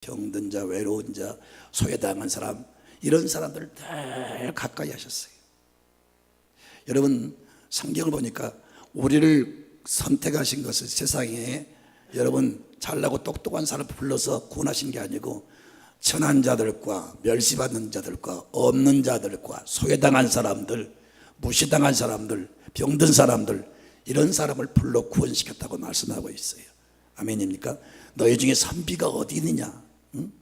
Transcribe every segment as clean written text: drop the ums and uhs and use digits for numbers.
병든 자, 외로운 자, 소외당한 사람, 이런 사람들을 늘 가까이 하셨어요. 여러분, 성경을 보니까 우리를 선택하신 것은 세상에 여러분 잘나고 똑똑한 사람을 불러서 구원하신 게 아니고 천한 자들과 멸시받는 자들과 없는 자들과 소외당한 사람들, 무시당한 사람들, 병든 사람들, 이런 사람을 불러 구원시켰다고 말씀하고 있어요. 아멘입니까? 너희 중에 선비가 어디 있느냐? 응?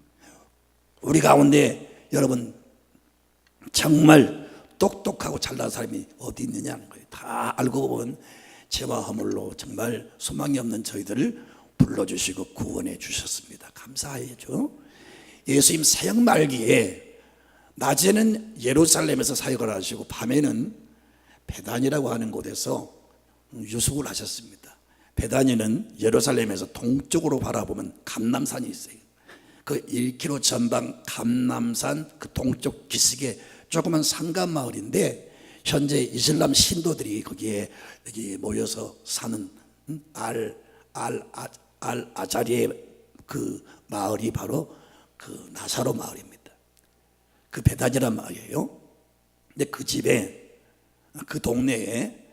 우리 가운데 여러분 정말 똑똑하고 잘난 사람이 어디 있느냐는 거예요. 다 알고 보면 죄와 허물로 정말 소망이 없는 저희들을 불러주시고 구원해 주셨습니다. 감사해야죠. 예수님 사역 말기에 낮에는 예루살렘에서 사역을 하시고 밤에는 베다니라고 하는 곳에서 유숙을 하셨습니다. 베다니는 예루살렘에서 동쪽으로 바라보면 감람산이 있어요. 그 1km 전방 감람산 그 동쪽 기슭에 조그만 상가 마을인데 현재 이슬람 신도들이 거기에 여기 모여서 사는 아자리의 그 마을이 바로 그 나사로 마을입니다. 그 베다니란 마을이에요. 근데 그 집에 그 동네에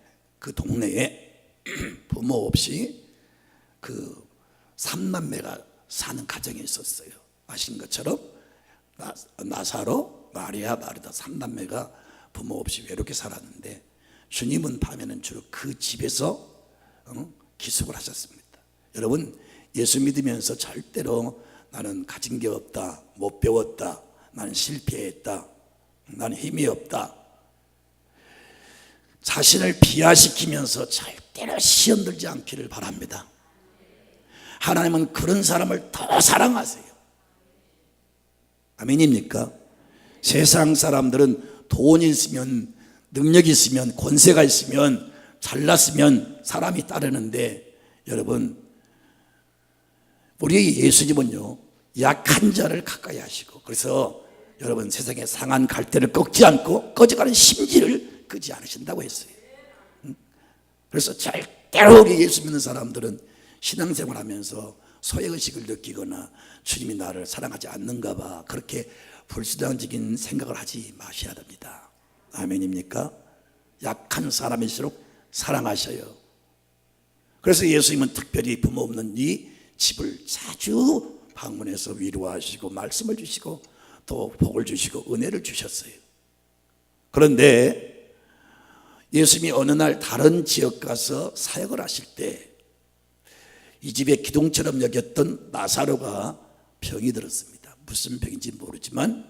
부모 없이 그 3남매가 사는 가정이 있었어요. 아신 것처럼 나사로, 마리아, 마르다 3남매가 부모 없이 외롭게 살았는데 주님은 밤에는 주로 그 집에서 기숙을 하셨습니다. 여러분, 예수 믿으면서 절대로 나는 가진 게 없다, 못 배웠다, 나는 실패했다, 나는 힘이 없다, 자신을 비하시키면서 절대로 시험 들지 않기를 바랍니다. 하나님은 그런 사람을 더 사랑하세요. 아멘입니까? 세상 사람들은 돈이 있으면, 능력이 있으면, 권세가 있으면, 잘났으면 사람이 따르는데 여러분, 우리 예수님은요 약한 자를 가까이 하시고, 그래서 여러분 세상에 상한 갈대를 꺾지 않고 꺼져가는 심지를 끄지 않으신다고 했어요. 그래서 절대로 우리 예수 믿는 사람들은 신앙생활 하면서 소외의식을 느끼거나 주님이 나를 사랑하지 않는가 봐, 그렇게 불신앙적인 생각을 하지 마셔야 됩니다. 아멘입니까? 약한 사람일수록 사랑하셔요. 그래서 예수님은 특별히 부모 없는 이 집을 자주 방문해서 위로하시고 말씀을 주시고 또 복을 주시고 은혜를 주셨어요. 그런데 예수님이 어느 날 다른 지역 가서 사역을 하실 때 이 집에 기둥처럼 여겼던 나사로가 병이 들었습니다. 무슨 병인지 모르지만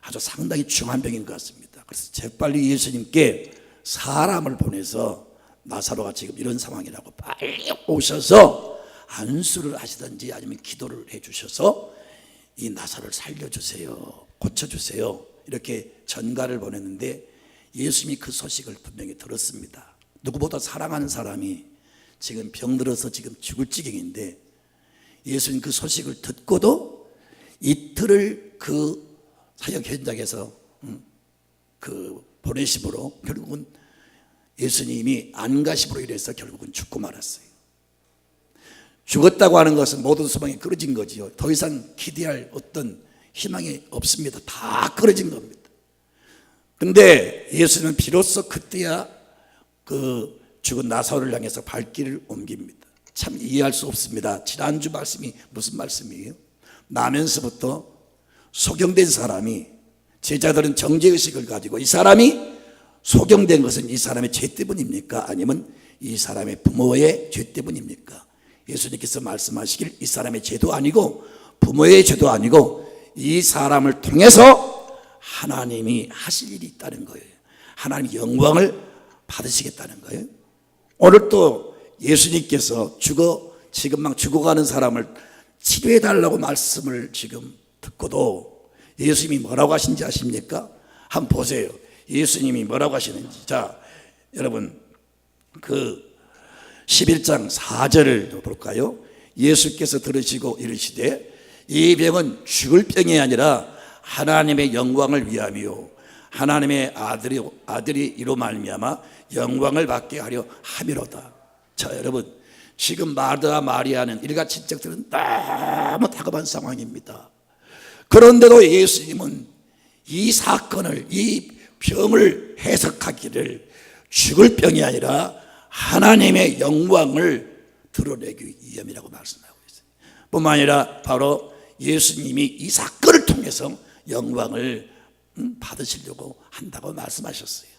아주 상당히 중한 병인 것 같습니다. 그래서 재빨리 예수님께 사람을 보내서 나사로가 지금 이런 상황이라고 빨리 오셔서 안수를 하시든지 아니면 기도를 해 주셔서 이 나사로를 살려주세요, 고쳐주세요, 이렇게 전가를 보냈는데 예수님이 그 소식을 분명히 들었습니다. 누구보다 사랑하는 사람이 지금 병들어서 지금 죽을 지경인데 예수님 그 소식을 듣고도 이틀을 그 사역 현장에서 그 보내심으로 결국은 예수님이 안 가심으로 인해서 결국은 죽고 말았어요. 죽었다고 하는 것은 모든 소망이 끊어진 거지요. 더 이상 기대할 어떤 희망이 없습니다. 다 끊어진 겁니다. 그런데 예수님은 비로소 그때야 그 죽은 나사로를 향해서 발길을 옮깁니다. 참 이해할 수 없습니다. 지난주 말씀이 무슨 말씀이에요? 나면서부터 소경된 사람이, 제자들은 정죄의식을 가지고 이 사람이 소경된 것은 이 사람의 죄 때문입니까? 아니면 이 사람의 부모의 죄 때문입니까? 예수님께서 말씀하시길 이 사람의 죄도 아니고 부모의 죄도 아니고 이 사람을 통해서 하나님이 하실 일이 있다는 거예요. 하나님의 영광을 받으시겠다는 거예요. 오늘 또 예수님께서 지금 막 죽어가는 사람을 치료해달라고 말씀을 지금 듣고도 예수님이 뭐라고 하신지 아십니까? 한번 보세요. 예수님이 뭐라고 하시는지. 자, 여러분 그 11장 4절을 볼까요? 예수께서 들으시고 이르시되 이 병은 죽을 병이 아니라 하나님의 영광을 위함이요 하나님의 아들이 이로 말미암아 영광을 받게 하려 함이로다. 자, 여러분 지금 마르다 마리아는 일가 친척들은 너무 다급한 상황입니다. 그런데도 예수님은 이 사건을, 이 병을 해석하기를 죽을 병이 아니라 하나님의 영광을 드러내기 위함이라고 말씀하고 있어요. 뿐만 아니라 바로 예수님이 이 사건을 통해서 영광을 받으시려고 한다고 말씀하셨어요.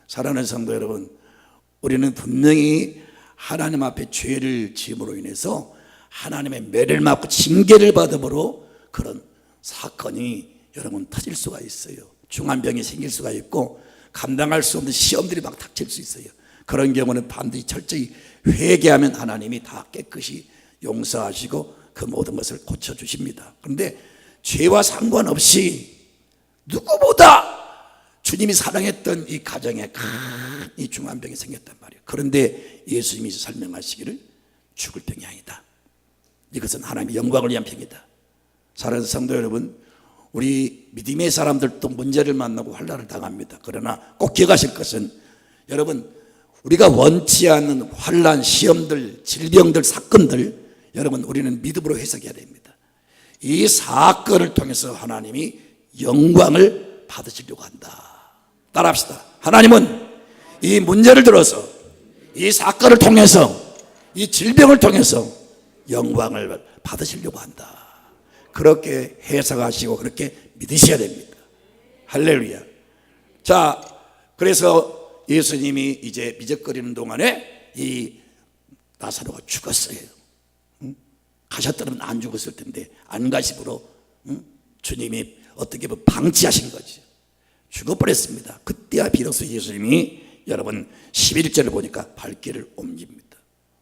사랑하는 성도 여러분, 우리는 분명히 하나님 앞에 죄를 지음으로 인해서 하나님의 매를 맞고 징계를 받음으로 그런 사건이 여러분 터질 수가 있어요. 중환병이 생길 수가 있고 감당할 수 없는 시험들이 막 닥칠 수 있어요. 그런 경우는 반드시 철저히 회개하면 하나님이 다 깨끗이 용서하시고 그 모든 것을 고쳐주십니다. 그런데 죄와 상관없이 누구보다 주님이 사랑했던 이 가정에 큰 이 중환병이 생겼단 말이에요. 그런데 예수님이 설명하시기를 죽을 병이 아니다. 이것은 하나님의 영광을 위한 병이다. 사랑하는 성도 여러분, 우리 믿음의 사람들도 문제를 만나고 환난을 당합니다. 그러나 꼭 기억하실 것은 여러분, 우리가 원치 않는 환난, 시험들, 질병들, 사건들 여러분 우리는 믿음으로 해석해야 됩니다. 이 사건을 통해서 하나님이 영광을 받으시려고 한다. 따라합시다. 하나님은 이 문제를 들어서 이 사건을 통해서 이 질병을 통해서 영광을 받으시려고 한다. 그렇게 해석하시고 그렇게 믿으셔야 됩니다. 할렐루야. 자, 그래서 예수님이 이제 미적거리는 동안에 이 나사로가 죽었어요. 가셨더라면 안 죽었을 텐데 안 가심으로 주님이 어떻게 보면 방치하신 거죠. 죽어버렸습니다. 그때야 비로소 예수님이 여러분 11절을 보니까 발길을 옮깁니다.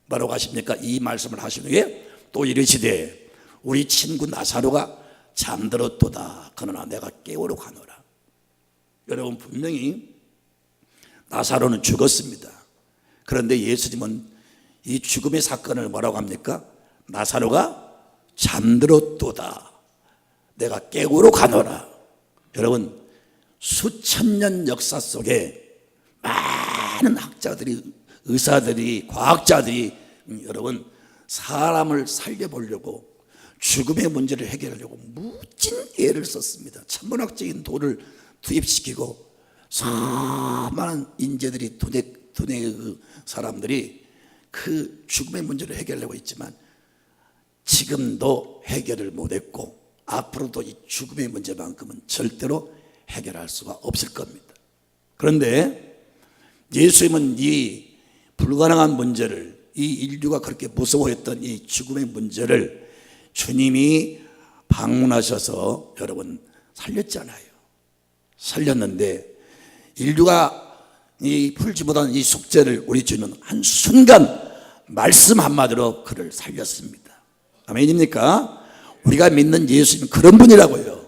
뭐라고 하십니까? 이 말씀을 하신 후에 또 이르시되 우리 친구 나사로가 잠들었도다. 그러나 내가 깨우러 가노라. 여러분 분명히 나사로는 죽었습니다. 그런데 예수님은 이 죽음의 사건을 뭐라고 합니까? 나사로가 잠들었도다. 내가 깨우러 가노라. 여러분 수천 년 역사 속에 많은 학자들이, 의사들이, 과학자들이 여러분 사람을 살려보려고 죽음의 문제를 해결하려고 무진 애를 썼습니다. 천문학적인 도를 투입시키고 수많은 인재들이 두뇌 사람들이 그 죽음의 문제를 해결하려고 했지만 지금도 해결을 못했고 앞으로도 이 죽음의 문제만큼은 절대로 해결할 수가 없을 겁니다. 그런데 예수님은 이 불가능한 문제를, 이 인류가 그렇게 무서워했던 이 죽음의 문제를 주님이 방문하셔서 여러분 살렸잖아요. 살렸는데 인류가 이 풀지 못한 이 숙제를 우리 주님은 한순간 말씀 한마디로 그를 살렸습니다. 아멘입니까? 우리가 믿는 예수님은 그런 분이라고요.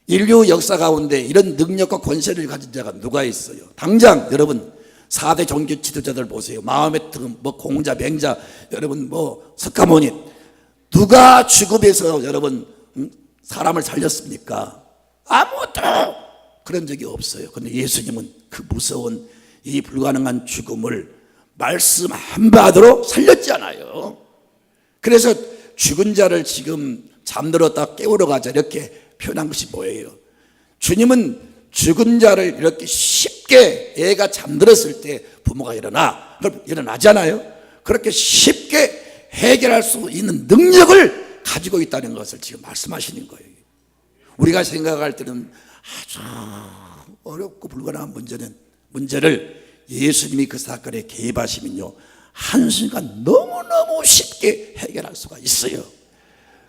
인류 역사 가운데 이런 능력과 권세를 가진 자가 누가 있어요? 당장 여러분 4대 종교 지도자들 보세요. 마호메트, 공자, 맹자, 여러분 석가모니, 누가 죽음에서 여러분 사람을 살렸습니까? 아무도 그런 적이 없어요. 그런데 예수님은 그 무서운 이 불가능한 죽음을 말씀 한마디로 살렸잖아요. 그래서 죽은 자를 지금 잠들었다 깨우러 가자 이렇게 표현한 것이 뭐예요? 주님은 죽은 자를 이렇게 쉽게, 애가 잠들었을 때 부모가 일어나잖아요. 그렇게 쉽게 해결할 수 있는 능력을 가지고 있다는 것을 지금 말씀하시는 거예요. 우리가 생각할 때는 아주 어렵고 불가능한 문제를 예수님이 그 사건에 개입하시면요 한순간 너무너무 쉽게 해결할 수가 있어요.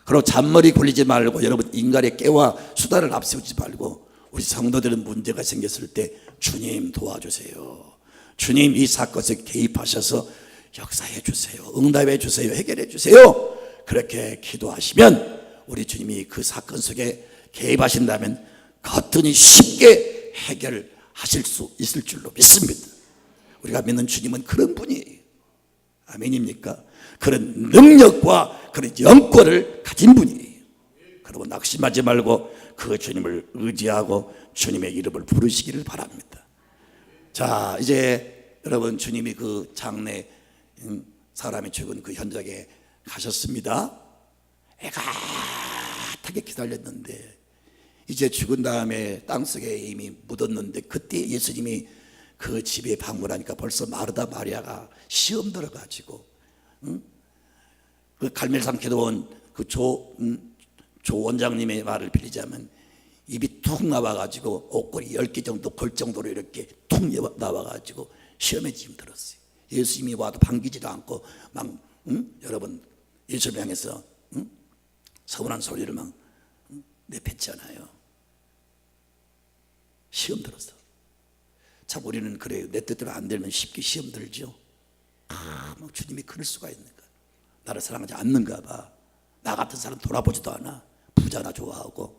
그리고 잔머리 굴리지 말고 여러분 인간의 깨와 수다를 앞세우지 말고 우리 성도들은 문제가 생겼을 때 주님 도와주세요. 주님 이 사건에 개입하셔서 역사해 주세요. 응답해 주세요. 해결해 주세요. 그렇게 기도하시면 우리 주님이 그 사건 속에 개입하신다면 거뜬히 쉽게 해결하실 수 있을 줄로 믿습니다. 우리가 믿는 주님은 그런 분이에요. 아멘입니까? 그런 능력과 그런 영권을 가진 분이에요. 그러면 낙심하지 말고 그 주님을 의지하고 주님의 이름을 부르시기를 바랍니다. 자, 이제 여러분 주님이 그 장례 사람이 죽은 그 현장에 가셨습니다. 애가타게 오래하게 기다렸는데 이제 죽은 다음에 땅속에 이미 묻었는데 그때 예수님이 그 집에 방문하니까 벌써 마르다 마리아가 시험 들어가지고 그 갈멜산 기도원 그 조 원장님의 말을 빌리자면 입이 툭 나와가지고 옷걸이 10개 정도 걸 정도로 이렇게 툭 나와가지고 시험에 힘들었어요. 예수님이 와도 반기지도 않고 막 여러분 예수를 향해서 서운한 소리를 막 내뱉잖아요. 시험 들었어. 참 우리는 그래요. 내 뜻대로 안 되면 쉽게 시험 들죠. 막 주님이 그럴 수가 있는가? 나를 사랑하지 않는가 봐. 나 같은 사람 돌아보지도 않아. 부자나 좋아하고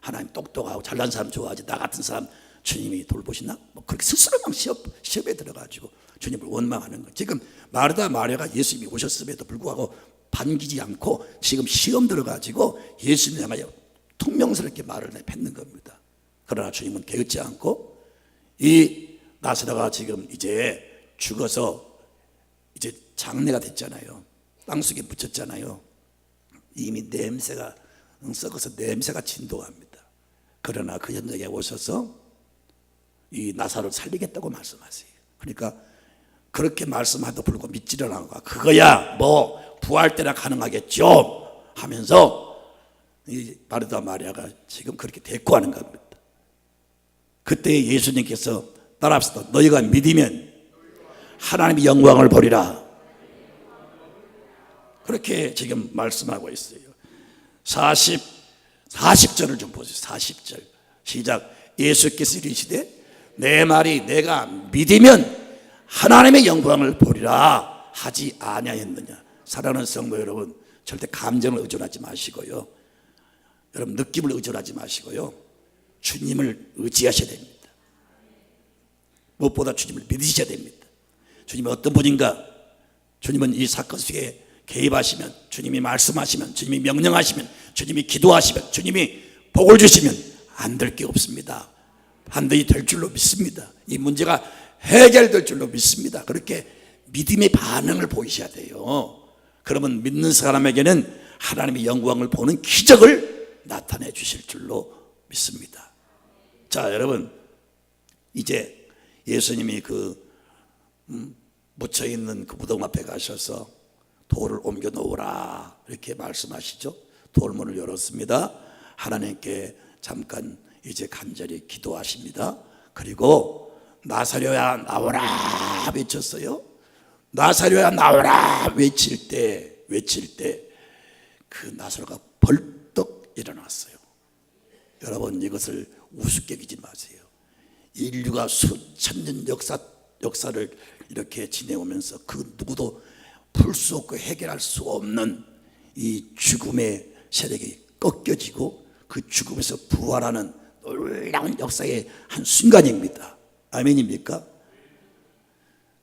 하나님 똑똑하고 잘난 사람 좋아하지. 나 같은 사람 주님이 돌보시나? 뭐 그렇게 스스로만 시험에 들어가지고 주님을 원망하는 거예요. 지금 마르다 마리아가 예수님이 오셨음에도 불구하고 반기지 않고 지금 시험 들어가지고 예수님을 향하여 퉁명스럽게 말을 내뱉는 겁니다. 그러나 주님은 개의치 않고 이 나사로가 지금 이제 죽어서 이제 장례가 됐잖아요. 땅속에 묻혔잖아요. 이미 냄새가 썩어서 냄새가 진동합니다. 그러나 그 현장에 오셔서 이 나사로를 살리겠다고 말씀하세요. 그러니까 그렇게 말씀하도 불구하고 믿지를 않고 그거야 뭐 부활 때나 가능하겠죠 하면서 이 마르다 마리아가 지금 그렇게 대꾸하는 겁니다. 그때 예수님께서 따라합시다. 너희가 믿으면 하나님의 영광을 보리라. 그렇게 지금 말씀하고 있어요. 40절을 좀 보세요. 40절 시작. 예수께서 이르시되 내 말이 내가 믿으면 하나님의 영광을 보리라 하지 아니하였느냐. 사랑하는 성도 여러분, 절대 감정을 의존하지 마시고요, 여러분 느낌을 의존하지 마시고요, 주님을 의지하셔야 됩니다. 무엇보다 주님을 믿으셔야 됩니다. 주님이 어떤 분인가? 주님은 이 사건 속에 개입하시면, 주님이 말씀하시면, 주님이 명령하시면, 주님이 기도하시면, 주님이 복을 주시면 안 될 게 없습니다. 반드시 될 줄로 믿습니다. 이 문제가 해결될 줄로 믿습니다. 그렇게 믿음의 반응을 보이셔야 돼요. 그러면 믿는 사람에게는 하나님의 영광을 보는 기적을 나타내 주실 줄로 믿습니다. 자, 여러분, 이제 예수님이 그 묻혀있는 그 무덤 앞에 가셔서 돌을 옮겨 놓으라 이렇게 말씀하시죠. 돌문을 열었습니다. 하나님께 잠깐 이제 간절히 기도하십니다. 그리고 나사로야 나오라 외쳤어요. 나사로야 나오라 외칠 때 그 나사로가 벌떡 일어났어요. 여러분, 이것을 우습게 여기지 마세요. 인류가 수천 년 역사를 이렇게 지내오면서 그 누구도 풀 수 없고 해결할 수 없는 이 죽음의 세력이 꺾여지고 그 죽음에서 부활하는 놀라운 역사의 한 순간입니다. 아멘입니까?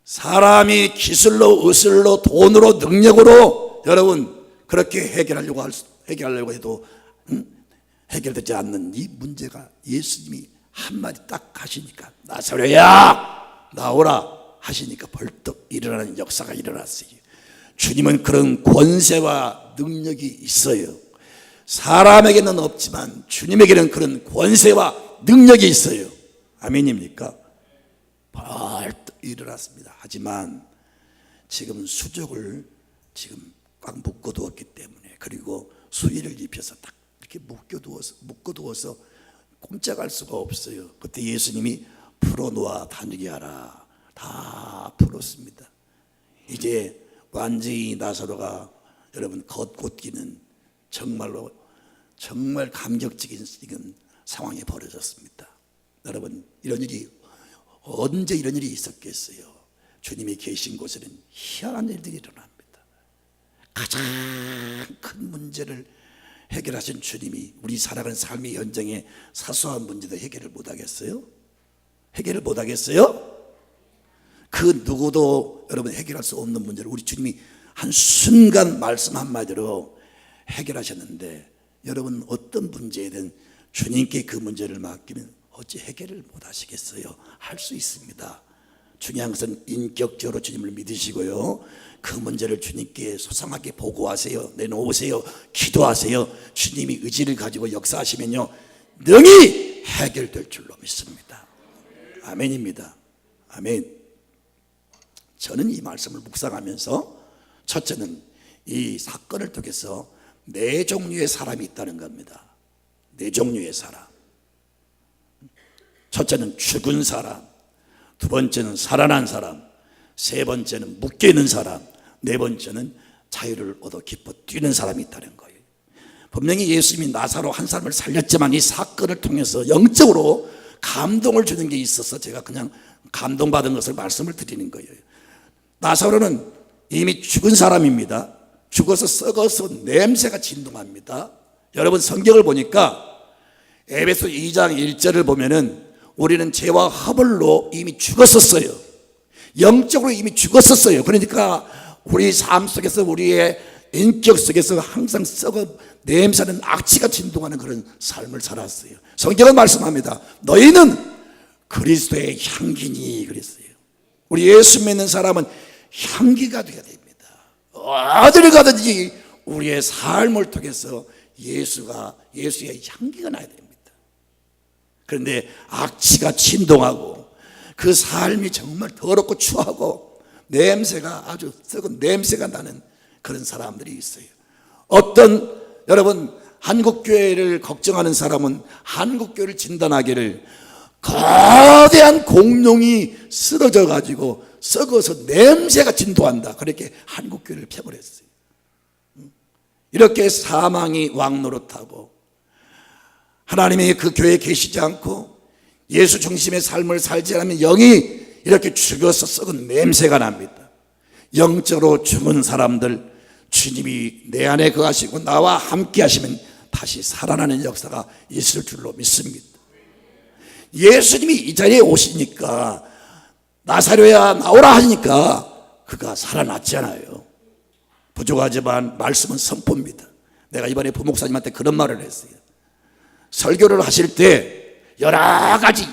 사람이 기술로, 의술로, 돈으로, 능력으로 여러분 그렇게 해결하려고 해도 해결되지 않는 이 문제가 예수님이 한마디 딱 하시니까 나사로야 나오라 하시니까 벌떡 일어나는 역사가 일어났어요. 주님은 그런 권세와 능력이 있어요. 사람에게는 없지만 주님에게는 그런 권세와 능력이 있어요. 아멘입니까? 벌떡 일어났습니다. 하지만 지금 수족을 지금 꽉 묶어두었기 때문에, 그리고 수의를 입혀서 딱 이렇게 묶어두어서 꼼짝할 수가 없어요. 그때 예수님이 풀어놓아 다니게 하라. 다 풀었습니다. 이제 완전히 나사로가 여러분 걷고뛰는 정말 감격적인 지금 상황이 벌어졌습니다. 여러분, 이런 일이 언제 이런 일이 있었겠어요? 주님이 계신 곳에는 희한한 일들이 일어납니다. 가장 큰 문제를 해결하신 주님이 우리 살아가는 삶의 현장에 사소한 문제도 해결을 못하겠어요? 해결을 못하겠어요? 그 누구도 여러분 해결할 수 없는 문제를 우리 주님이 한순간 말씀 한마디로 해결하셨는데, 여러분 어떤 문제든 주님께 그 문제를 맡기면 어찌 해결을 못하시겠어요? 할 수 있습니다. 중요한 것은 인격적으로 주님을 믿으시고요, 그 문제를 주님께 소상하게 보고하세요. 내놓으세요. 기도하세요. 주님이 의지를 가지고 역사하시면요, 능히 해결될 줄로 믿습니다. 아멘입니다. 아멘. 저는 이 말씀을 묵상하면서 첫째는 이 사건을 통해서 네 종류의 사람이 있다는 겁니다. 네 종류의 사람. 첫째는 죽은 사람, 두 번째는 살아난 사람, 세 번째는 묶여있는 사람, 네 번째는 자유를 얻어 기뻐 뛰는 사람이 있다는 거예요. 분명히 예수님이 나사로 한 사람을 살렸지만 이 사건을 통해서 영적으로 감동을 주는 게 있어서 제가 그냥 감동받은 것을 말씀을 드리는 거예요. 나사로는 이미 죽은 사람입니다. 죽어서 썩어서 냄새가 진동합니다. 여러분, 성경을 보니까 에베소 2장 1절을 보면은 우리는 죄와 허물로 이미 죽었었어요. 영적으로 이미 죽었었어요. 그러니까 우리 삶 속에서, 우리의 인격 속에서 항상 썩어 냄새는 악취가 진동하는 그런 삶을 살았어요. 성경은 말씀합니다. 너희는 그리스도의 향기니 그랬어요. 우리 예수 믿는 사람은 향기가 되어야 됩니다. 어디를 가든지 우리의 삶을 통해서 예수의 향기가 나야 됩니다. 그런데 악취가 진동하고 그 삶이 정말 더럽고 추하고 냄새가, 아주 썩은 냄새가 나는 그런 사람들이 있어요. 여러분, 한국교회를 걱정하는 사람은 한국교회를 진단하기를 거대한 공룡이 쓰러져 가지고 썩어서 냄새가 진동한다, 그렇게 한국교회를 펴버렸어요. 이렇게 사망이 왕노릇하고 하나님이 그 교회에 계시지 않고 예수 중심의 삶을 살지 않으면 영이 이렇게 죽어서 썩은 냄새가 납니다. 영적으로 죽은 사람들, 주님이 내 안에 거하시고 나와 함께 하시면 다시 살아나는 역사가 있을 줄로 믿습니다. 예수님이 이 자리에 오시니까, 나사로야 나오라 하니까 그가 살아났잖아요. 부족하지만 말씀은 선포입니다. 내가 이번에 부목사님한테 그런 말을 했어요. 설교를 하실 때 여러 가지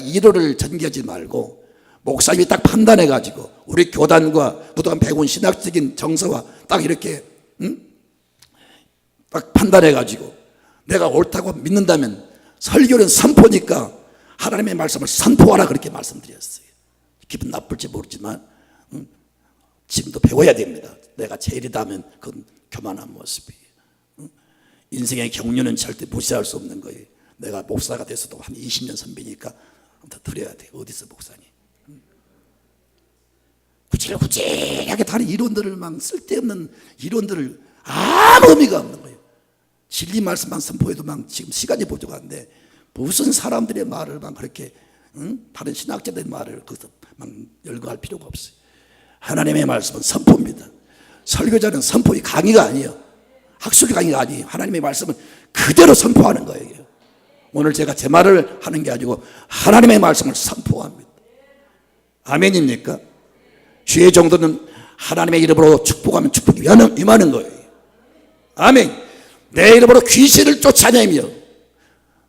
이론을 전개하지 말고 목사님이 딱 판단해 가지고 우리 교단과 그동안 배운 신학적인 정서와 딱 이렇게 딱 판단해 가지고 내가 옳다고 믿는다면 설교는 선포니까 하나님의 말씀을 선포하라, 그렇게 말씀드렸어요. 기분 나쁠지 모르지만 지금도 배워야 됩니다. 내가 제일이다면 그건 교만한 모습이에요. 인생의 경륜은 절대 무시할 수 없는 거예요. 내가 목사가 돼서도 한 20년 선배니까 더 드려야 돼. 어디서 목사님? 구질구질하게 다른 이론들을 막, 쓸데없는 이론들을, 아무 의미가 없는 거예요. 진리 말씀만 선포해도 막 지금 시간이 부족한데 무슨 사람들의 말을 막 그렇게 다른 신학자들의 말을 거기서 막 열거할 필요가 없어요. 하나님의 말씀은 선포입니다. 설교자는 선포의 강의가 아니에요. 학술 강의가 아니에요. 하나님의 말씀은 그대로 선포하는 거예요. 오늘 제가 제 말을 하는 게 아니고 하나님의 말씀을 선포합니다. 아멘입니까? 주의 정도는 하나님의 이름으로 축복하면 축복이 임하는 거예요. 아멘. 내 이름으로 귀신을 쫓아내며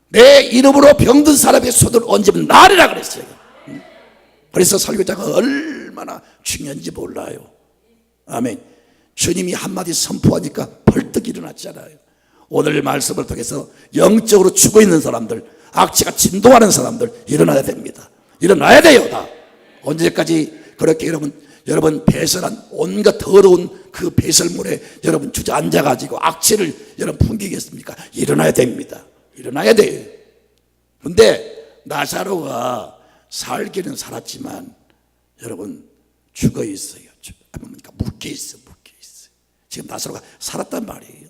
내 이름으로 병든 사람의 손을 얹으면 나으리라 그랬어요. 그래서 설교자가 얼마나 중요한지 몰라요. 아멘. 주님이 한마디 선포하니까 벌떡 일어났잖아요. 오늘 말씀을 통해서 영적으로 죽어있는 사람들, 악취가 진동하는 사람들 일어나야 됩니다. 일어나야 돼요. 다. 언제까지 그렇게 여러분 배설한 온갖 더러운 그 배설물에 여러분 주저앉아가지고 악취를 여러분 풍기겠습니까? 일어나야 됩니다. 일어나야 돼요. 근데 나사로가 살기는 살았지만 여러분 죽어 있어요. 그러니까 묶여 있어. 지금 나사로가 살았단 말이에요.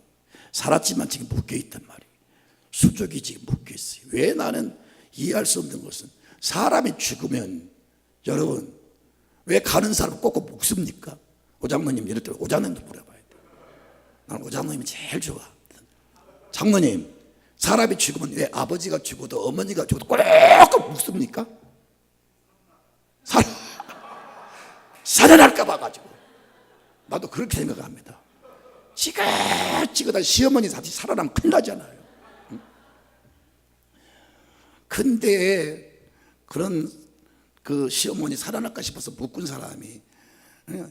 살았지만 지금 묶여 있단 말이에요. 수족이 지금 묶여 있어요. 왜? 나는 이해할 수 없는 것은, 사람이 죽으면 여러분 왜 가는 사람 꼭꼭 묶습니까? 오장로님 이럴 때 오장로님도 물어봐야 돼. 나는 오장로님이 제일 좋아. 장로님, 사람이 죽으면 왜 아버지가 죽어도 어머니가 죽어도 꼭꼭 묶습니까? 살아날까 봐 가지고. 나도 그렇게 생각합니다. 지긋지긋한 시어머니 다시 살아나면 큰일 나잖아요. 근데 그런 그 시어머니 살아날까 싶어서 묶은 사람이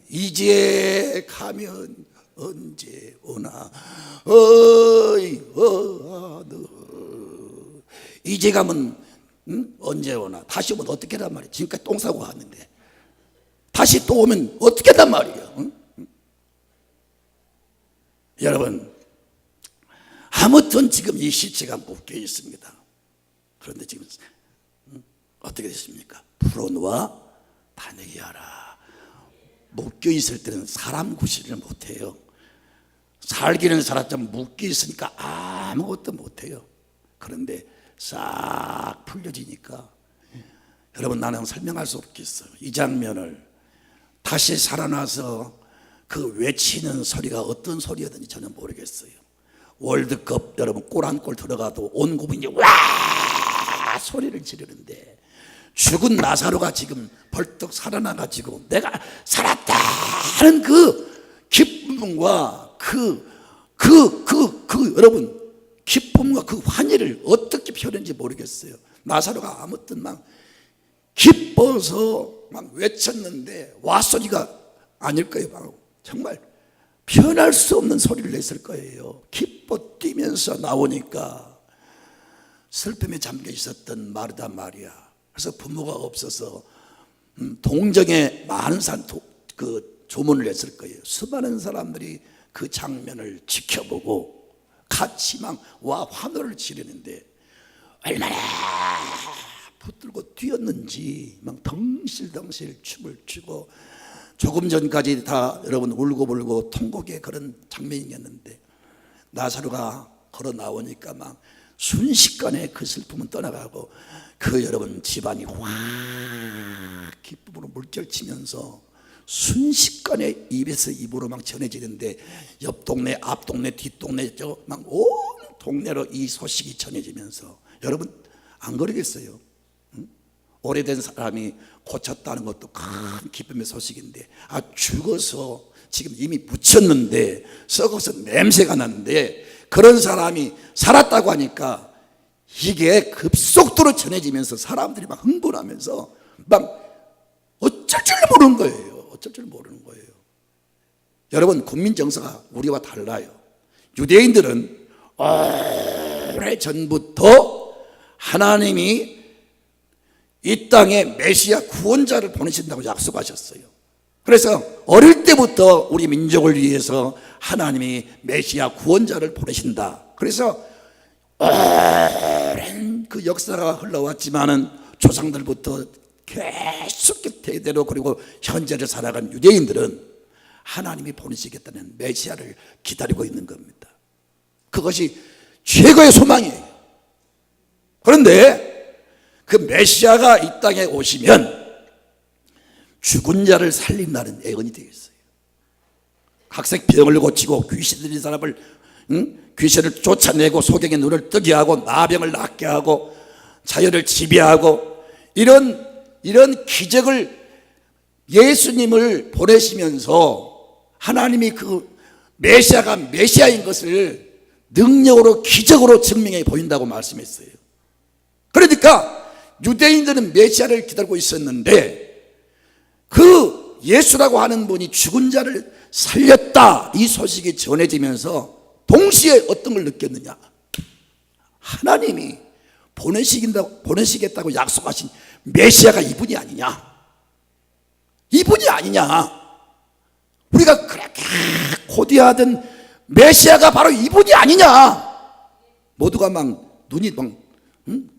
이제 가면 언제 오나 어이 아들 이제 가면 언제 오나 다시 오면 어떻게 하단 말이야. 지금까지 똥 싸고 왔는데 다시 또 오면 어떻게 한단 말이에요. 여러분 아무튼 지금 이 시체가 묶여 있습니다. 그런데 지금 어떻게 됐습니까? 풀어놓아 다니게 하라. 묶여 있을 때는 사람 구실을 못해요. 살기는 살았지만 묶여 있으니까 아무것도 못해요. 그런데 싹 풀려지니까 여러분 나는 설명할 수 없겠어요. 이 장면을 다시 살아나서 그 외치는 소리가 어떤 소리였는지 저는 모르겠어요. 월드컵 여러분 골 한 골 들어가도 온 국민이 와 소리를 지르는데 죽은 나사로가 지금 벌떡 살아나가지고 내가 살았다 하는 그 기쁨과 여러분 기쁨과 그 환희를 어떻게 표현했는지 모르겠어요. 나사로가 아무튼 막 기뻐서 막 외쳤는데 와 소리가 아닐 거예요. 막 정말 표현할 수 없는 소리를 냈을 거예요. 기뻐 뛰면서 나오니까 슬픔에 잠겨 있었던 마르다 마리아, 그래서 부모가 없어서 동정에 많은 그 조문을 했을 거예요. 수많은 사람들이 그 장면을 지켜보고 같이 막 와 환호를 지르는데 얼마나 붙들고 뛰었는지 막 덩실덩실 춤을 추고 조금 전까지 다 여러분 울고불고 통곡의 그런 장면이었는데 나사로가 걸어 나오니까 막 순식간에 그 슬픔은 떠나가고 그 여러분 집안이 확 기쁨으로 물결치면서 순식간에 입에서 입으로 막 전해지는데 옆 동네 앞 동네 뒷 동네 저 막 온 동네로 이 소식이 전해지면서 여러분 안 그러겠어요? 오래된 사람이 고쳤다는 것도 큰 기쁨의 소식인데 죽어서 지금 이미 묻혔는데 썩어서 냄새가 나는데 그런 사람이 살았다고 하니까 이게 급속도로 전해지면서 사람들이 막 흥분하면서 막 어쩔 줄 모르는 거예요. 어쩔 줄 모르는 거예요. 여러분 국민 정서가 우리와 달라요. 유대인들은 오래전부터 하나님이 이 땅에 메시아 구원자를 보내신다고 약속하셨어요. 그래서 어릴 때부터 우리 민족을 위해서 하나님이 메시아 구원자를 보내신다. 그래서 오랜 그 역사가 흘러왔지만은 조상들부터 계속 대대로 그리고 현재를 살아간 유대인들은 하나님이 보내시겠다는 메시아를 기다리고 있는 겁니다. 그것이 최고의 소망이에요. 그런데 그 메시아가 이 땅에 오시면 죽은 자를 살린다는 예언이 되겠어요. 각색 병을 고치고 귀신 들린 사람을 귀신을 쫓아내고 소경의 눈을 뜨게 하고 나병을 낫게 하고 자연을 지배하고 이런 기적을 예수님을 보내시면서 하나님이 그 메시아가 메시아인 것을 능력으로 기적으로 증명해 보인다고 말씀했어요. 그러니까 유대인들은 메시아를 기다리고 있었는데 그 예수라고 하는 분이 죽은 자를 살렸다 이 소식이 전해지면서 동시에 어떤 걸 느꼈느냐, 하나님이 보내시겠다고 약속하신 메시아가 이분이 아니냐, 이분이 아니냐, 우리가 그렇게 고대하던 메시아가 바로 이분이 아니냐. 모두가 막 눈이 막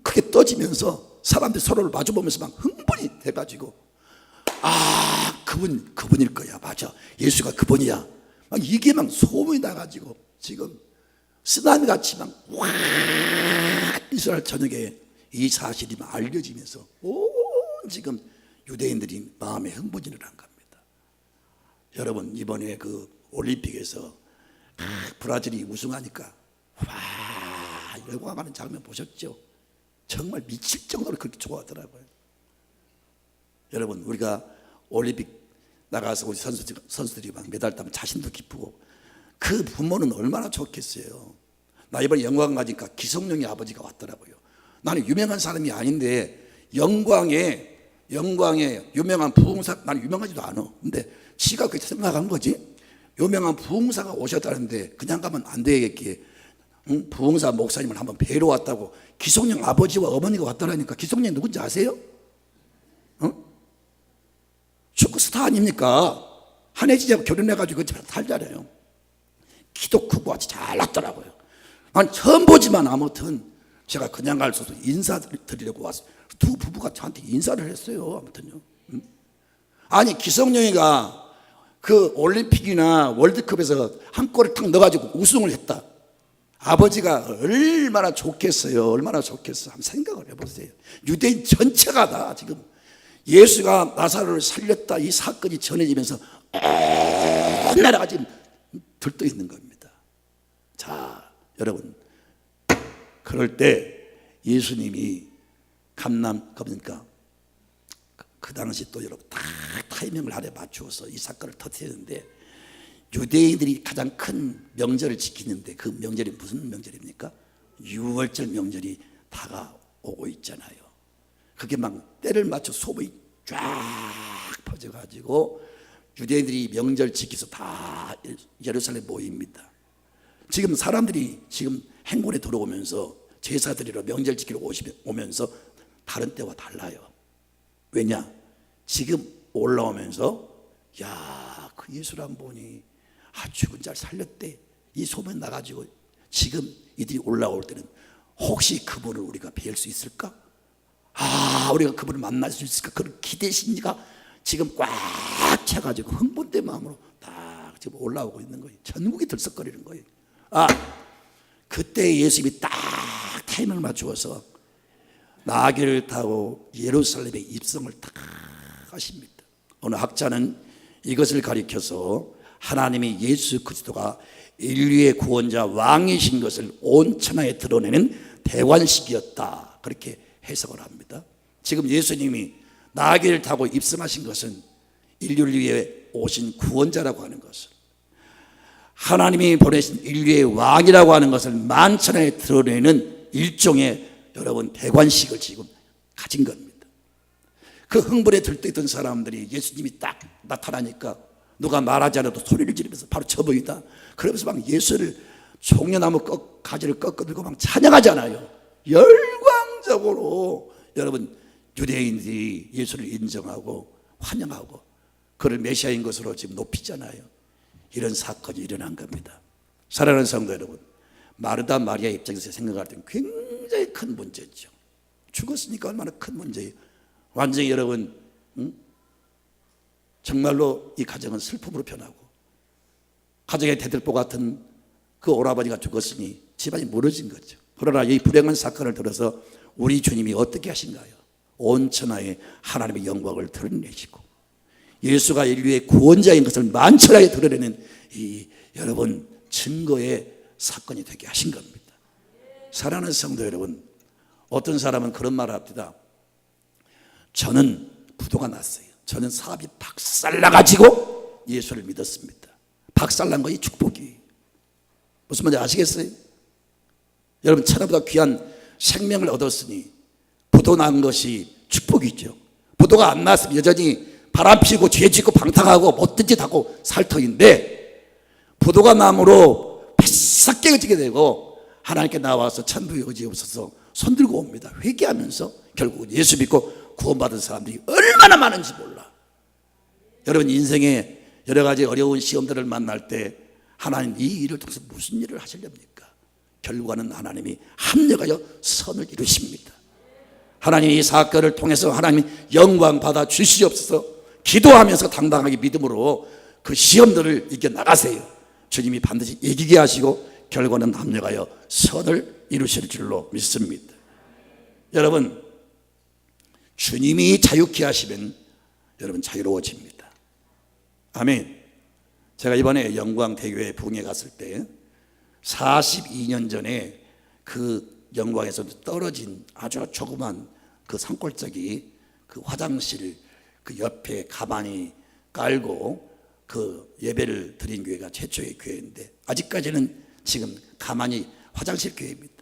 크게 떠지면서 사람들이 서로를 마주보면서 막 흥분이 돼가지고 그분일 거야. 맞아, 예수가 그분이야. 막 이게 막 소문이 나가지고 지금 쓰나미같이 막 와 이스라엘 저녁에 이 사실이 막 알려지면서 온 지금 유대인들이 마음에 흥분이 일어난 겁니다. 여러분 이번에 그 올림픽에서 브라질이 우승하니까 와 열광하는 장면 보셨죠? 정말 미칠 정도로 그렇게 좋아하더라고요. 여러분 우리가 올림픽 나가서 우리 선수들이 막 메달 따면 자신도 기쁘고 그 부모는 얼마나 좋겠어요. 나 이번에 영광 가니까 기성용이 아버지가 왔더라고요. 나는 유명한 사람이 아닌데 영광에 영광의 유명한 부흥사, 난 유명하지도 않아. 근데 지가 그렇게 생각한 거지. 유명한 부흥사가 오셨다는데 그냥 가면 안 되겠기에 부흥사 목사님을 한번 뵈러 왔다고. 기성령 아버지와 어머니가 왔다라니까. 기성령이 누군지 아세요? 축구 스타 아닙니까? 한혜진하고 결혼해가지고 살잖아요. 키도 크고 아주 잘났더라고요. 난 처음 보지만 아무튼 제가 그냥 갈 수 없어서 인사드리려고 왔어요. 두 부부가 저한테 인사를 했어요. 아무튼요. 아니, 기성용이가 그 올림픽이나 월드컵에서 한 골을 탁 넣어가지고 우승을 했다. 아버지가 얼마나 좋겠어요. 얼마나 좋겠어. 한번 생각을 해보세요. 유대인 전체가 다 지금 예수가 나사로를 살렸다 이 사건이 전해지면서 온 나라가 지금 들떠 있는 겁니다. 자, 여러분, 그럴 때 예수님이 그러니까 그 당시 또 여러분 다 타이밍을 하루에 맞추어서 이 사건을 터뜨리는데, 유대인들이 가장 큰 명절을 지키는데 그 명절이 무슨 명절입니까? 유월절 명절이 다가오고 있잖아요. 그게 막 때를 맞춰 소문이 쫙 퍼져가지고 유대인들이 명절 지키서 다 예루살렘 모입니다. 지금 사람들이 지금 행군에 들어오면서 제사드리러 명절 지키러 오면서 다른 때와 달라요. 왜냐? 지금 올라오면서 야, 그 예수란 분이 죽은 자를 살렸대, 이 소문 나가지고 지금 이들이 올라올 때는 혹시 그분을 우리가 뵐 수 있을까? 우리가 그분을 만날 수 있을까? 그런 기대 심리가 지금 꽉 차가지고 흥분된 마음으로 딱 지금 올라오고 있는 거예요. 전국이 들썩거리는 거예요. 그때 예수님이 딱 타이밍을 맞추어서 나귀를 타고 예루살렘에 입성을 딱 하십니다. 어느 학자는 이것을 가리켜서 하나님이 예수 그리스도가 인류의 구원자 왕이신 것을 온 천하에 드러내는 대관식이었다, 그렇게 해석을 합니다. 지금 예수님이 나귀를 타고 입성하신 것은 인류를 위해 오신 구원자라고 하는 것을, 하나님이 보내신 인류의 왕이라고 하는 것을 만천하에 드러내는 일종의 여러분 대관식을 지금 가진 겁니다. 그 흥분에 들떠있던 사람들이 예수님이 딱 나타나니까 누가 말하지 않아도 소리를 지르면서 바로 쳐보이다. 그러면서 막 예수를 종려나무 가지를 꺾어들고 막 찬양하잖아요. 열광적으로 여러분 유대인들이 예수를 인정하고 환영하고 그를 메시아인 것으로 지금 높이잖아요. 이런 사건이 일어난 겁니다. 사랑하는 성도 여러분, 마르다 마리아 입장에서 생각할 때는 굉장히 큰 문제죠. 죽었으니까 얼마나 큰 문제예요. 완전히 여러분 정말로 이 가정은 슬픔으로 변하고, 가정의 대들보 같은 그 오라버니가 죽었으니 집안이 무너진 거죠. 그러나 이 불행한 사건을 들어서 우리 주님이 어떻게 하신가요? 온 천하에 하나님의 영광을 드러내시고 예수가 인류의 구원자인 것을 만천하에 드러내는 이 여러분 증거의 사건이 되게 하신 겁니다. 사랑하는 성도 여러분, 어떤 사람은 그런 말을 합니다. 저는 부도가 났어요. 저는 사업이 박살나가지고 예수를 믿었습니다. 박살난 거이 축복이. 무슨 말인지 아시겠어요? 여러분, 천하보다 귀한 생명을 얻었으니 부도 난 것이 축복이죠. 부도가 안 났으면 여전히 바람 피고 죄 짓고 방탕하고 못된 짓 하고 살 터인데, 부도가 남으로 바싹 깨어지게 되고 하나님께 나와서 천부의 의지 없어서 손들고 옵니다. 회개하면서 결국 예수 믿고 구원받은 사람들이 얼마나 많은지 몰라. 여러분, 인생에 여러 가지 어려운 시험들을 만날 때 하나님 이 일을 통해서 무슨 일을 하시렵니까? 결국에는 하나님이 합력하여 선을 이루십니다. 하나님 이 사건을 통해서 하나님이 영광 받아 주시옵소서. 기도하면서 당당하게 믿음으로 그 시험들을 이겨나가세요. 주님이 반드시 이기게 하시고 결과는 합력하여 선을 이루실 줄로 믿습니다. 여러분, 주님이 자유케 하시면 여러분 자유로워집니다. 아멘. 제가 이번에 영광대교회 부흥회 갔을 때 42년 전에 그 영광에서 떨어진 아주 조그만 그 산골짜기 그 화장실 그 옆에 가만히 깔고 그 예배를 드린 교회가 최초의 교회인데, 아직까지는 지금 가만히 화장실 교회입니다.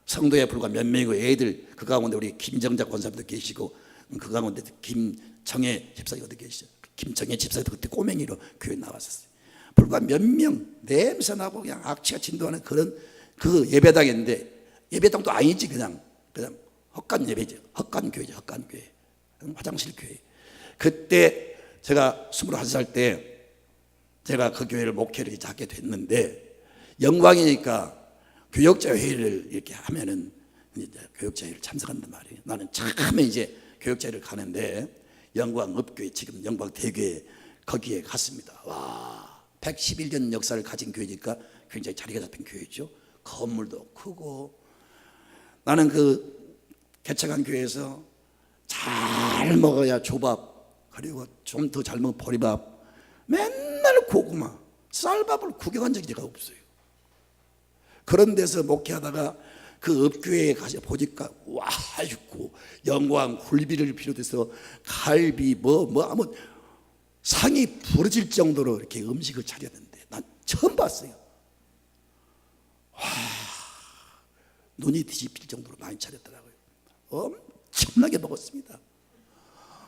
성도에 불과 몇 명이고 애들 그 가운데 우리 김정자 권사님도 계시고 그 가운데 김정혜 집사가 어디 계시죠? 김정혜 집사도 그때 꼬맹이로 교회 나왔었어요. 불과 몇 명, 냄새나고 그냥 악취가 진동하는 그런 그 예배당인데, 예배당도 아니지, 그냥 헛간 예배죠. 헛간 교회죠. 헛간 교회, 화장실 교회. 그때 제가 21살 때 제가 그 교회를 목회를 하게 됐는데, 영광이니까 교역자 회의를 이렇게 하면은 이제 교역자 회의를 참석한단 말이에요. 나는 처음에 이제 교역자 회의를 가는데 영광읍교회, 지금 영광대교회, 거기에 갔습니다. 와, 111년 역사를 가진 교회니까 굉장히 자리가 잡힌 교회죠. 건물도 크고. 나는 그 개척한 교회에서 잘 먹어야 조밥, 그리고 좀 더 잘 먹으면 보리밥, 맨날 고구마, 쌀밥을 구경한 적이 제가 없어요. 그런 데서 목회하다가 그 읍교회에 가서 보니까 와, 있고 영광 굴비를 비롯해서 갈비 아무 상이 부러질 정도로 이렇게 음식을 차렸는데 난 처음 봤어요. 와, 눈이 뒤집힐 정도로 많이 차렸더라고요. 엄청나게 먹었습니다.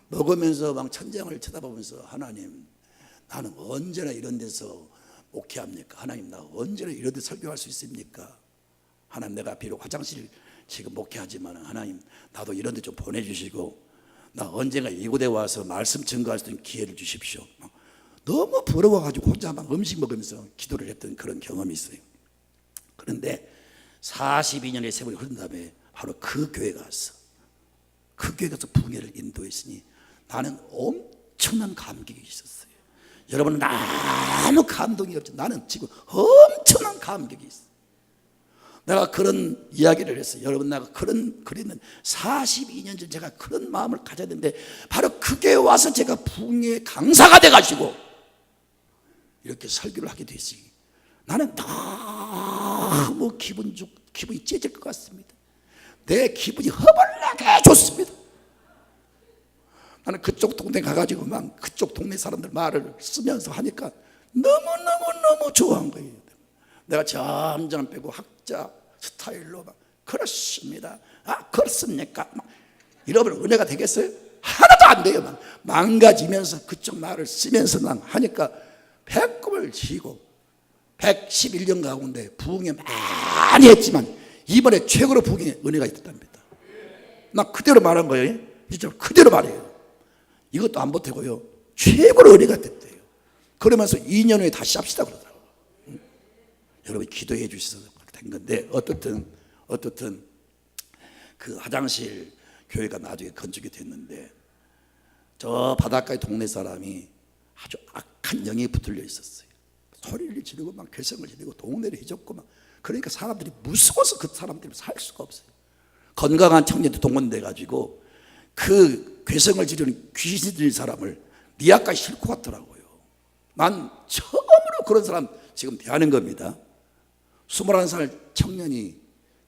먹으면서 막 천장을 쳐다보면서, 하나님, 나는 언제나 이런 데서 목회합니까? 하나님, 나 언제나 이런 데 설교할 수 있습니까? 하나님, 내가 비록 화장실 지금 목회하지만 하나님, 나도 이런 데 좀 보내주시고 나 언젠가 이곳에 와서 말씀 증거할 수 있는 기회를 주십시오. 너무 부러워가지고 혼자 막 음식 먹으면서 기도를 했던 그런 경험이 있어요. 그런데 42년의 세월이 흐른 다음에 바로 그 교회가 왔어. 그 교회 가서 부흥회를 인도했으니 나는 엄청난 감격이 있었어요. 여러분은 너무 감동이 없죠. 나는 지금 엄청난 감격이 있어요. 내가 그런 이야기를 했어요. 여러분, 내가 그랬는 42년 전 제가 그런 마음을 가졌는데 바로 그게 와서 제가 부흥회 강사가 돼가지고 이렇게 설교를 하게 됐어요. 나는 너무 기분이 째질 것 같습니다. 내 기분이 허벌나게 좋습니다. 나는 그쪽 동네 가가지고 막 그쪽 동네 사람들 말을 쓰면서 하니까 너무 좋아한 거예요. 내가 점점 빼고 학자 스타일로 막 그렇습니다. 그렇습니까? 막 이러면 은혜가 되겠어요? 하나도 안 돼요. 막 망가지면서 그쪽 말을 쓰면서 막 하니까 배꼽을 쥐고 111년 가운데 부흥회 많이 했지만 이번에 최고로 부흥회 은혜가 있었답니다. 나 그대로 말한 거예요. 진짜 그대로 말해요. 이것도 안 보태고요, 최고로 은혜가 됐대요. 그러면서 2년 후에 다시 합시다 그러더라고요. 여러분 기도해 주셔서 된 건데, 어떻든 그 화장실 교회가 나중에 건축이 됐는데 저 바닷가의 동네 사람이 아주 악한 영에 붙들려 있었어요. 소리를 지르고 막 괴성을 지르고 동네를 휘젓고 막, 그러니까 사람들이 무서워서 그 사람들이 살 수가 없어요. 건강한 청년도 동원돼 가지고 그 괴성을 지르는 귀신 들린 사람을 니아까지 싣고 갔더라고요. 난 처음으로 그런 사람 지금 대하는 겁니다. 21살 청년이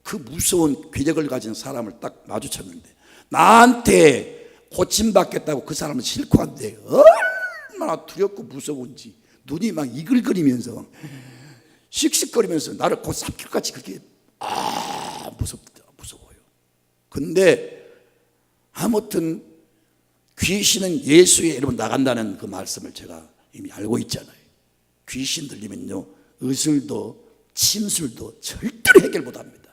그 무서운 궤적을 가진 사람을 딱 마주쳤는데 나한테 고침받겠다고 그 사람을 싣고 갔는데 얼마나 두렵고 무서운지, 눈이 막 이글거리면서 씩씩거리면서 나를 곧 삽질같이 그렇게 무서워요. 근데 아무튼 귀신은 예수의 이름으로 나간다는 그 말씀을 제가 이미 알고 있잖아요. 귀신 들리면요, 의술도 침술도 절대로 해결 못합니다.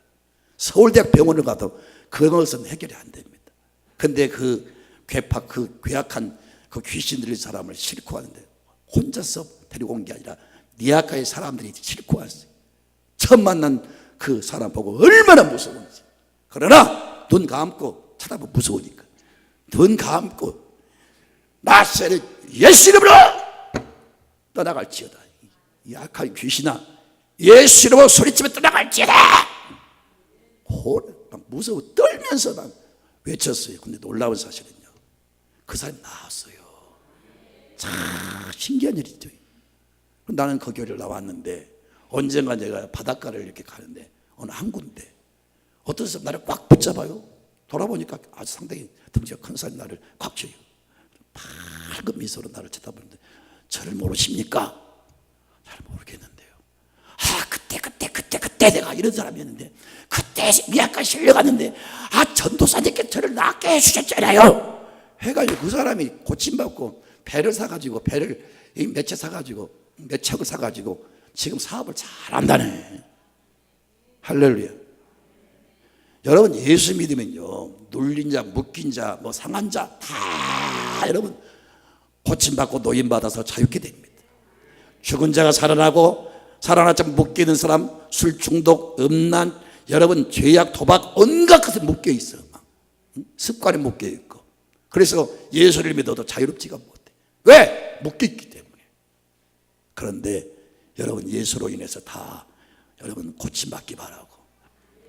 서울대학 병원을 가도 그것은 해결이 안 됩니다. 근데 그 괴악한 그 귀신 들린 사람을 싣고 하는데 혼자서 데리고 온 게 아니라 니아카의 사람들이 싣고 왔어요. 처음 만난 그 사람 보고 얼마나 무서운지. 그러나 눈 감고 쳐다보면 무서우니까 눈 감고 나세를 예수 이름으로 떠나갈지어다. 이 악한 귀신아, 예수 이름으로 소리치며 떠나갈지어다. 막 무서워 떨면서 난 외쳤어요. 근데 놀라운 사실은요, 그 사람이 나왔어요. 참 신기한 일이죠. 나는 그 교회를 나왔는데 언젠가 내가 바닷가를 이렇게 가는데 어느 한 군데 어떤 사람 나를 꽉 붙잡아요. 돌아보니까 아주 상당히 덩치가 큰 사람이 나를 꽉 쥐어요. 밝은 미소로 나를 쳐다보는데, 저를 모르십니까? 잘 모르겠는데요. 그때 내가 이런 사람이었는데, 그때 미약간 실려갔는데 전도사님께 저를 낫게 해주셨잖아요. 해가지고 그 사람이 고침받고 배를 사가지고 몇 채 사가지고 몇 척을 사가지고 지금 사업을 잘한다네. 할렐루야. 여러분 예수 믿으면요 눌린 자 묶인 자 뭐 상한 자 다 여러분 고침받고 노임받아서 자유케 됩니다. 죽은 자가 살아나고 살아났지만 묶이는 사람 술 중독 음란 여러분 죄악 도박 온갖 것에 묶여 있어. 습관에 묶여 있고 그래서 예수를 믿어도 자유롭지가 못해. 왜? 묶여 있기 때문에. 그런데 여러분 예수로 인해서 다 여러분 고침받기 바라고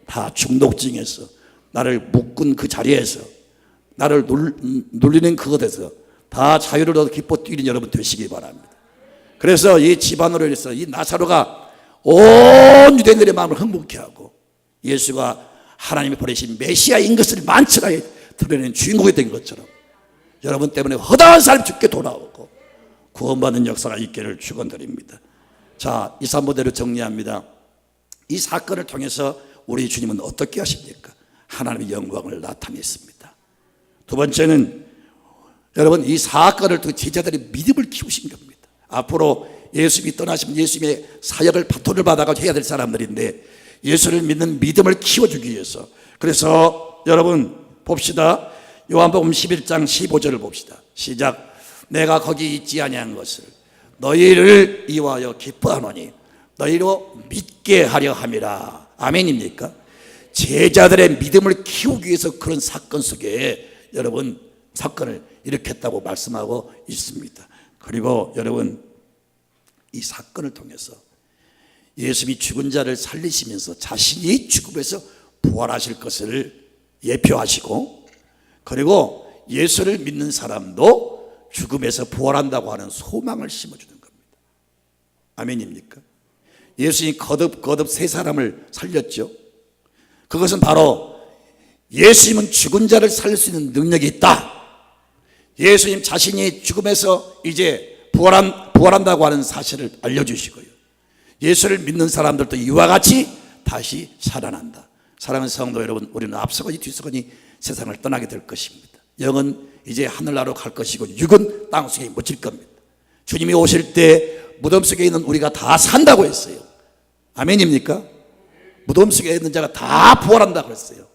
다 중독증에서 나를 묶은 그 자리에서 나를 눌리는 그것에서 다 자유를 얻어 기뻐 뛰는 여러분 되시기 바랍니다. 그래서 이 집안으로 인해서 이 나사로가 온 유대인들의 마음을 흥분케 하고 예수가 하나님이 보내신 메시아인 것을 만천하에 드러내는 주인공이 된 것처럼 여러분 때문에 허다한 사람이 죽게 돌아오고 구원받는 역사가 있기를 축원드립니다. 자, 2, 3부대로 정리합니다. 이 사건을 통해서 우리 주님은 어떻게 하십니까? 하나님의 영광을 나타냈습니다. 두 번째는 여러분 이 사건을 통해 제자들의 믿음을 키우신 겁니다. 앞으로 예수님이 떠나시면 예수님의 사역을 바톤을 받아가 해야 될 사람들인데 예수를 믿는 믿음을 키워주기 위해서 그래서 여러분 봅시다. 요한복음 11장 15절을 봅시다. 시작. 내가 거기 있지 아니한 것을 너희를 이와여 기뻐하노니 너희로 믿게 하려 함이라. 아멘입니까? 제자들의 믿음을 키우기 위해서 그런 사건 속에 여러분 사건을 일으켰다고 말씀하고 있습니다. 그리고 여러분 이 사건을 통해서 예수님이 죽은 자를 살리시면서 자신이 죽음에서 부활하실 것을 예표하시고 그리고 예수를 믿는 사람도 죽음에서 부활한다고 하는 소망을 심어주는 겁니다. 아멘입니까? 예수님이 거듭 세 사람을 살렸죠. 그것은 바로 예수님은 죽은 자를 살릴 수 있는 능력이 있다. 예수님 자신이 죽음에서 이제 부활한다고 하는 사실을 알려주시고요. 예수를 믿는 사람들도 이와 같이 다시 살아난다. 사랑하는 성도 여러분, 우리는 앞서거니 뒤서거니 세상을 떠나게 될 것입니다. 영은 이제 하늘나라로 갈 것이고 육은 땅속에 묻힐 겁니다. 주님이 오실 때 무덤 속에 있는 우리가 다 산다고 했어요. 아멘입니까? 무덤 속에 있는 자가 다 부활한다고 그랬어요.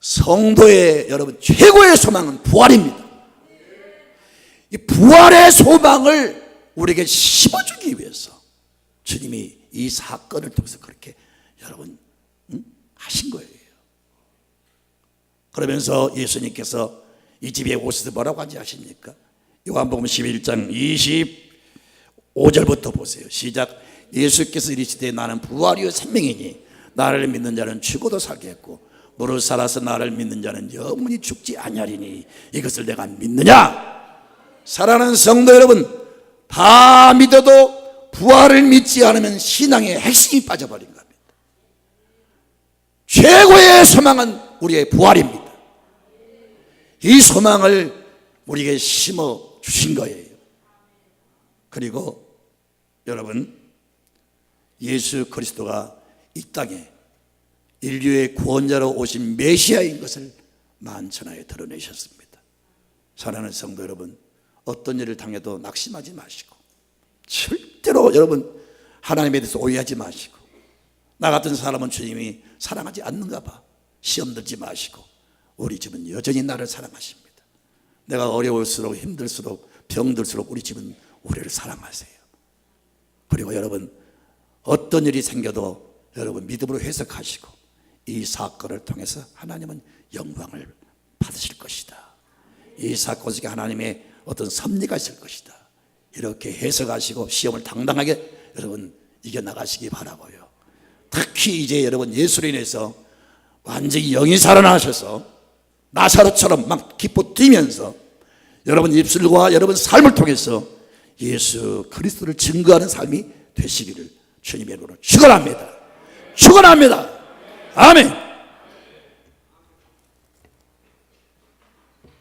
성도의 여러분 최고의 소망은 부활입니다. 이 부활의 소망을 우리에게 심어주기 위해서 주님이 이 사건을 통해서 그렇게 여러분 하신 거예요. 그러면서 예수님께서 이 집에 오셔서 뭐라고 하지 아십니까? 요한복음 11장 25절부터 보세요. 시작. 예수께서 이르시되 나는 부활이요 생명이니 나를 믿는 자는 죽어도 살겠고 무릇 살아서 나를 믿는 자는 영원히 죽지 아니하리니 이것을 내가 믿느냐? 사랑하는 성도 여러분, 다 믿어도 부활을 믿지 않으면 신앙의 핵심이 빠져버린 겁니다. 최고의 소망은 우리의 부활입니다. 이 소망을 우리에게 심어 주신 거예요. 그리고 여러분 예수 그리스도가 이 땅에 인류의 구원자로 오신 메시아인 것을 만천하에 드러내셨습니다. 사랑하는 성도 여러분, 어떤 일을 당해도 낙심하지 마시고 절대로 여러분 하나님에 대해서 오해하지 마시고 나 같은 사람은 주님이 사랑하지 않는가 봐 시험 들지 마시고 우리 집은 여전히 나를 사랑하십니다. 내가 어려울수록 힘들수록 병들수록 우리 집은 우리를 사랑하세요. 그리고 여러분 어떤 일이 생겨도 여러분 믿음으로 해석하시고 이 사건을 통해서 하나님은 영광을 받으실 것이다. 이 사건 속에 하나님의 어떤 섭리가 있을 것이다. 이렇게 해석하시고 시험을 당당하게 여러분 이겨나가시기 바라고요. 특히 이제 여러분 예수로 인해서 완전히 영이 살아나셔서 나사로처럼 막 기뻐 뛰면서 여러분 입술과 여러분 삶을 통해서 예수 그리스도를 증거하는 삶이 되시기를 주님의 이름으로 축원합니다. 축원합니다. 아멘.